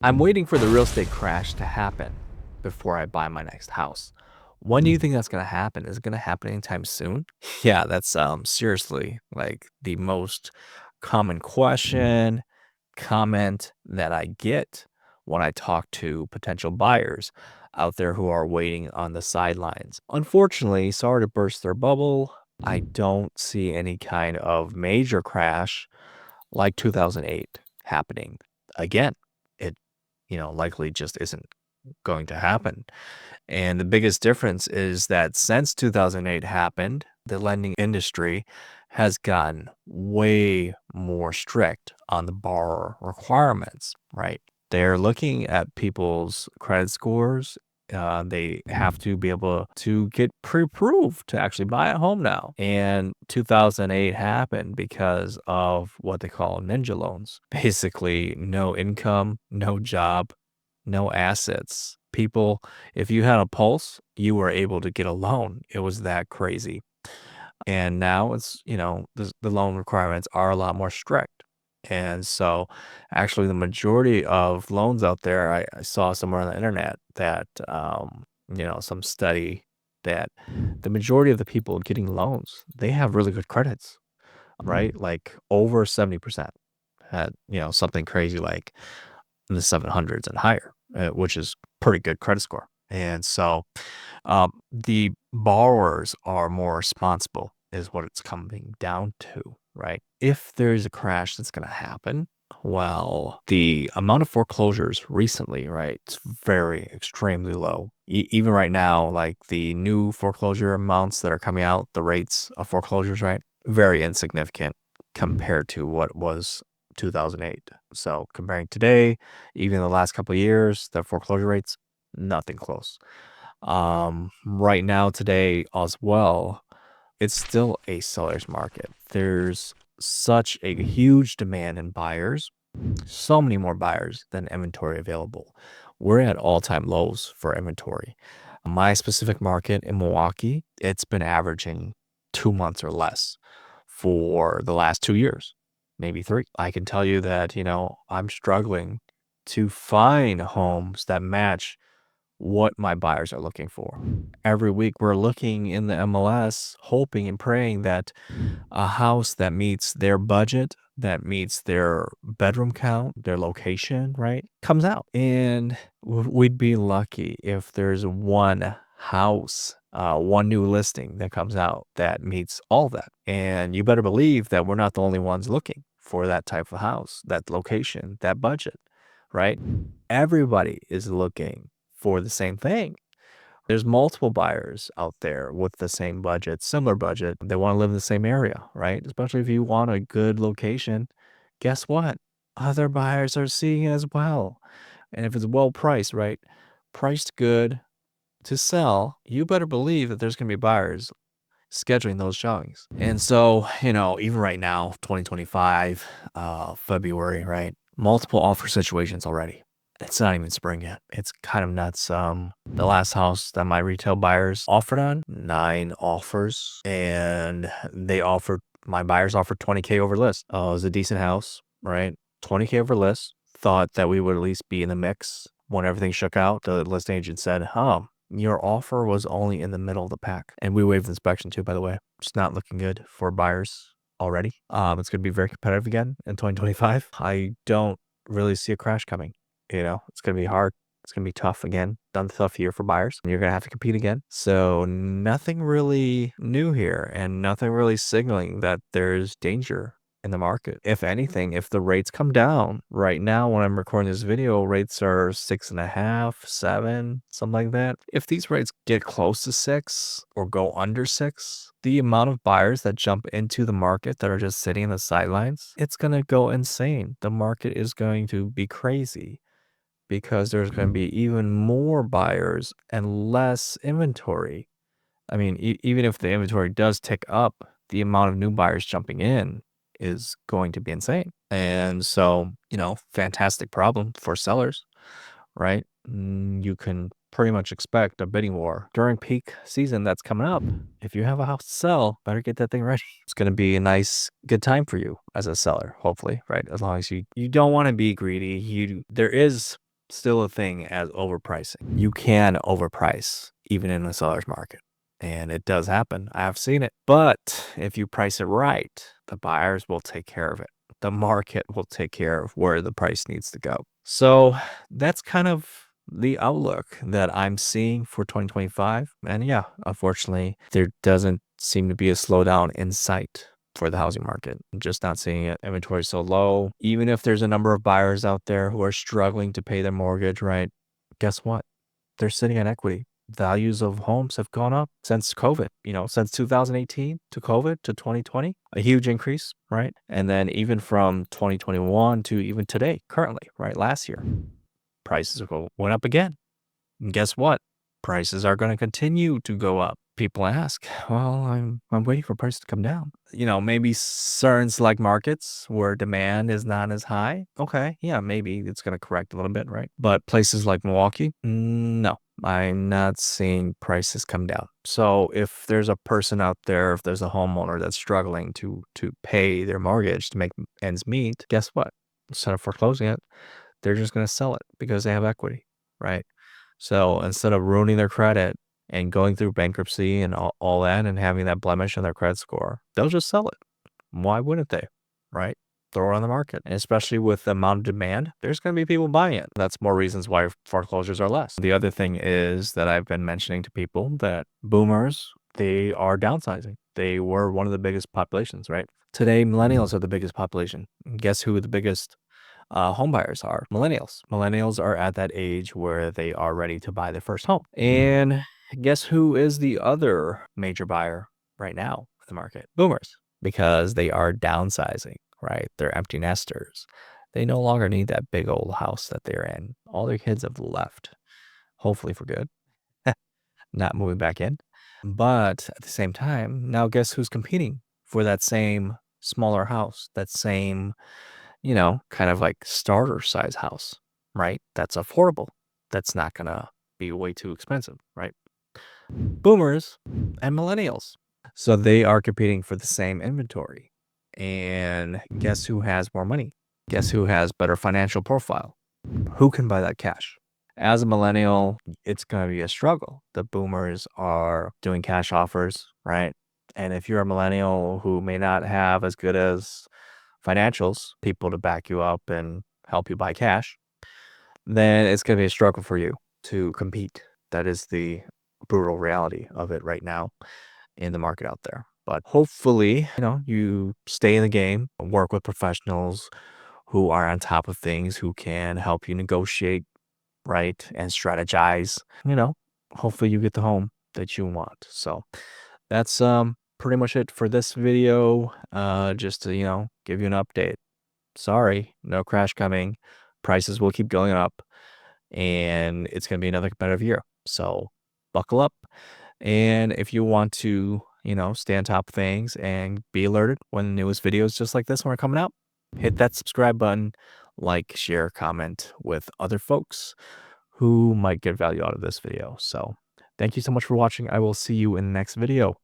I'm waiting for the real estate crash to happen before I buy my next house. When do you think that's gonna happen? Is it gonna happen anytime soon? Yeah, that's seriously like the most common question, comment that I get when I talk to potential buyers out there who are waiting on the sidelines. Unfortunately, sorry to burst their bubble, I don't see any kind of major crash like 2008 happening again. It, likely just isn't going to happen. And the biggest difference is that since 2008 happened, the lending industry has gotten way more strict on the borrower requirements, right? They're looking at people's credit scores. They have to be able to get pre-approved to actually buy a home now. And 2008 happened because of what they call ninja loans. Basically, no income, no job, no assets. People, if you had a pulse, you were able to get a loan. It was that crazy. And now it's, the loan requirements are a lot more strict. And so actually the majority of loans out there, I saw somewhere on the internet that, some study that the majority of the people getting loans, they have really good credits, right? Like over 70% had, something crazy like in the 700s and higher, which is pretty good credit score. And so the borrowers are more responsible, is what it's coming down to, right? If there's a crash that's going to happen, well, the amount of foreclosures recently, right, it's very extremely low. Even right now, like the new foreclosure amounts that are coming out, the rates of foreclosures, right, very insignificant compared to what was 2008. So comparing today, even the last couple of years, the foreclosure rates, nothing close. Right now, today as well, it's still a seller's market. There's such a huge demand in buyers, so many more buyers than inventory available. We're at all-time lows for inventory. My specific market in Milwaukee, it's been averaging 2 months or less for the last 2 years, maybe three. I can tell you that, I'm struggling to find homes that match what my buyers are looking for. Every week we're looking in the MLS, hoping and praying that a house that meets their budget, that meets their bedroom count, their location, right, comes out. And we'd be lucky if there's one house, one new listing that comes out that meets all that. And you better believe that we're not the only ones looking for that type of house, that location, that budget, right? Everybody is looking for the same thing. There's multiple buyers out there with the same budget, similar budget. They want to live in the same area, right? Especially if you want a good location. Guess what? Other buyers are seeing it as well. And if it's well priced, right? Priced good to sell, you better believe that there's going to be buyers scheduling those showings. And so, even right now, 2025, February, right? Multiple offer situations already. It's not even spring yet. It's kind of nuts. The last house that my retail buyers offered on, 9 offers, and my buyers offered 20K over list. It was a decent house, right? 20K over list. Thought that we would at least be in the mix when everything shook out. The listing agent said, your offer was only in the middle of the pack. And we waived inspection too, by the way. It's not looking good for buyers already. It's going to be very competitive again in 2025. I don't really see a crash coming. It's going to be hard. It's going to be tough again. Done tough year for buyers. You're going to have to compete again. So nothing really new here and nothing really signaling that there's danger in the market. If anything, if the rates come down right now, when I'm recording this video, rates are 6.5, 7, something like that. If these rates get close to 6 or go under 6, the amount of buyers that jump into the market that are just sitting in the sidelines, it's going to go insane. The market is going to be crazy because there's going to be even more buyers and less inventory. I mean, even if the inventory does tick up, the amount of new buyers jumping in is going to be insane. And so, fantastic problem for sellers, right? You can pretty much expect a bidding war during peak season that's coming up. If you have a house to sell, better get that thing ready. It's going to be a nice, good time for you as a seller, hopefully, right? As long as you don't want to be greedy. There is still a thing as overpricing. You can overprice even in a seller's market. And it does happen. I've seen it. But if you price it right, the buyers will take care of it. The market will take care of where the price needs to go. So that's kind of the outlook that I'm seeing for 2025. And yeah, unfortunately, there doesn't seem to be a slowdown in sight for the housing market. I'm just not seeing it. Inventory is so low. Even if there's a number of buyers out there who are struggling to pay their mortgage, right? Guess what? They're sitting on equity. Values of homes have gone up since COVID, since 2018 to COVID to 2020, a huge increase, right? And then even from 2021 to even today, currently, right? Last year, prices went up again. And guess what? Prices are going to continue to go up. People ask, well, I'm waiting for prices to come down. Maybe certain select markets where demand is not as high. Okay, yeah, maybe it's going to correct a little bit, right? But places like Milwaukee, no, I'm not seeing prices come down. So if there's a person out there, if there's a homeowner that's struggling to pay their mortgage to make ends meet, guess what? Instead of foreclosing it, they're just going to sell it because they have equity, right? So instead of ruining their credit and going through bankruptcy and all that and having that blemish on their credit score, they'll just sell it. Why wouldn't they? Right? Throw it on the market. And especially with the amount of demand, there's going to be people buying it. That's more reasons why foreclosures are less. The other thing is that I've been mentioning to people that boomers, they are downsizing. They were one of the biggest populations, right? Today, millennials are the biggest population. Guess who the biggest home buyers are? Millennials. Millennials are at that age where they are ready to buy their first home. And guess who is the other major buyer right now in the market? Boomers, because they are downsizing, right? They're empty nesters. They no longer need that big old house that they're in. All their kids have left, hopefully for good, not moving back in. But at the same time, now guess who's competing for that same smaller house, that same kind of like starter size house, right? That's affordable. That's not going to be way too expensive, right? Boomers and millennials. So they are competing for the same inventory. And guess who has more money? Guess who has better financial profile? Who can buy that cash? As a millennial, it's going to be a struggle. The boomers are doing cash offers, right? And if you're a millennial who may not have as good as financials, people to back you up and help you buy cash, then it's going to be a struggle for you to compete. That is the brutal reality of it right now in the market out there. But hopefully, you stay in the game, work with professionals who are on top of things, who can help you negotiate, right, and strategize. Hopefully you get the home that you want. So that's pretty much it for this video. Just to give you an update. Sorry, no crash coming. Prices will keep going up, and it's going to be another competitive year. So buckle up. And if you want to, stay on top of things and be alerted when the newest videos just like this one are coming out, hit that subscribe button, like, share, comment with other folks who might get value out of this video. So thank you so much for watching. I will see you in the next video.